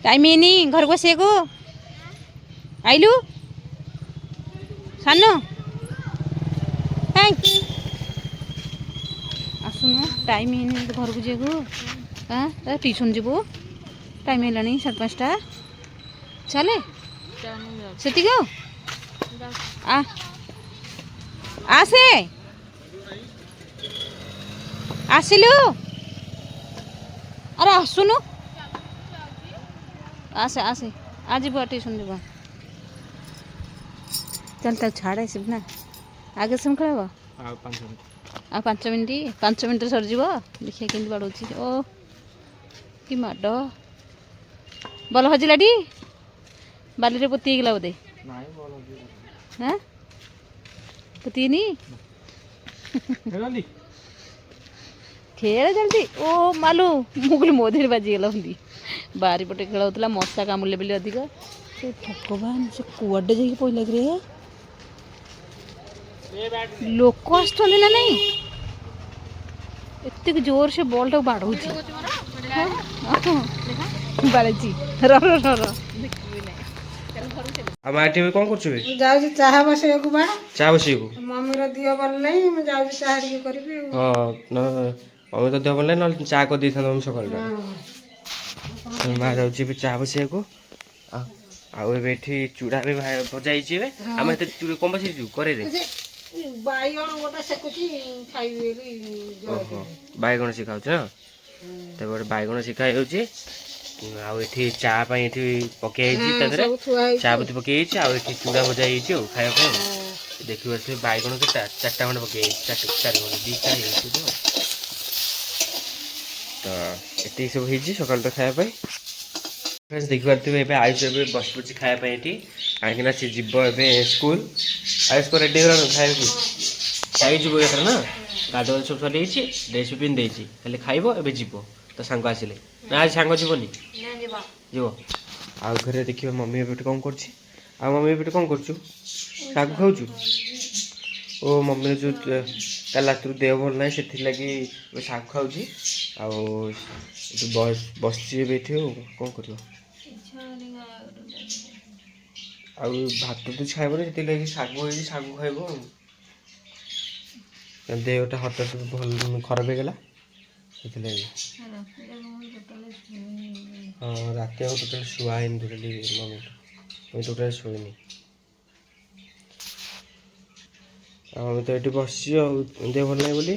time है नहीं घर को से को आइलु सानो आसुनु टाइम है नहीं घर को जे को हाँ ट्यूशन जीवु टाइम है 5:30 चले से आसे आसिलु अरे आसुनु आसे आसे आज ट्यूशन जीव चल तक छाड़े सिर्फ ना आगे से खेल आ 5 मिनट सर देखिए केमती बाड़ौची ओ कि माड बल हजिलाटी बाली पोती गला बोधे हाँ पोतीनी खेल जल्दी ओ मालू मुगल मोदी बाजीगला बुंदी बारी पटे खेल होता मशा कामुले बोली अधिक भगवान से कुआडे जाइए पहला कि लोक आसुचंदी ना नहीं एत जोर से बॉल टाक बाड़ौची बाड़ची अब आठी में कौन करछु बे जाउ चाहा बसे को बा चाह बसी को मम्मी रो दियो बल नहीं मैं जाउ चाहा टिके करबी हां न हम तो देव बोले न चाह को दी था हम सकाल माँ जाउची भी चाह बसी को आ बेठी चूड़ा भी भजाई छी बे हम ते चूड़ा कोन बसी छु करे रे बाइगण गोटा सेकुची खाइबेली बाइगण सिखाउ छ ते बड़ बाइगण सिखाइ होची आ एठी चाह पई एठी पकेई छी तदरे चाह पत्ती पकेई छी आ एठी चूड़ा भजाई छी खाय पे देखियो से बाइगण के चारटा खंड पकेई चार खंड दी चाह होची तो एती सब होई छी सकाल तो खाय पे फ्रेंड्स देखि पारथिबे एबे आयुष एबे बस पछि खाय पे एठी काहे ना से जिवो एबे स्कूल आयुष को रेडी होरा खाय की खाई जिवो एकर ना गाडोल सब सरी छी ड्रेस पिन देई छी खाली खाइबो एबे जिवो तो सांग आसिले ना आज सांग जिवोनी ना जिवो जिवो आ घरे देखियो मम्मी एबे कोन करछि आ मम्मी एबे कोन करछु साग खाउछु ओ मम्मी जो कल रात देह भल ना से लगी साग खाऊँ बस बैठे कौन कर भात तो खाइबन से साग साग खाइब देहटा हठात भल खराब हो गला हाँ रात total Shuai totally mummy total शुनी आम तो ये बस देह भल ना बोली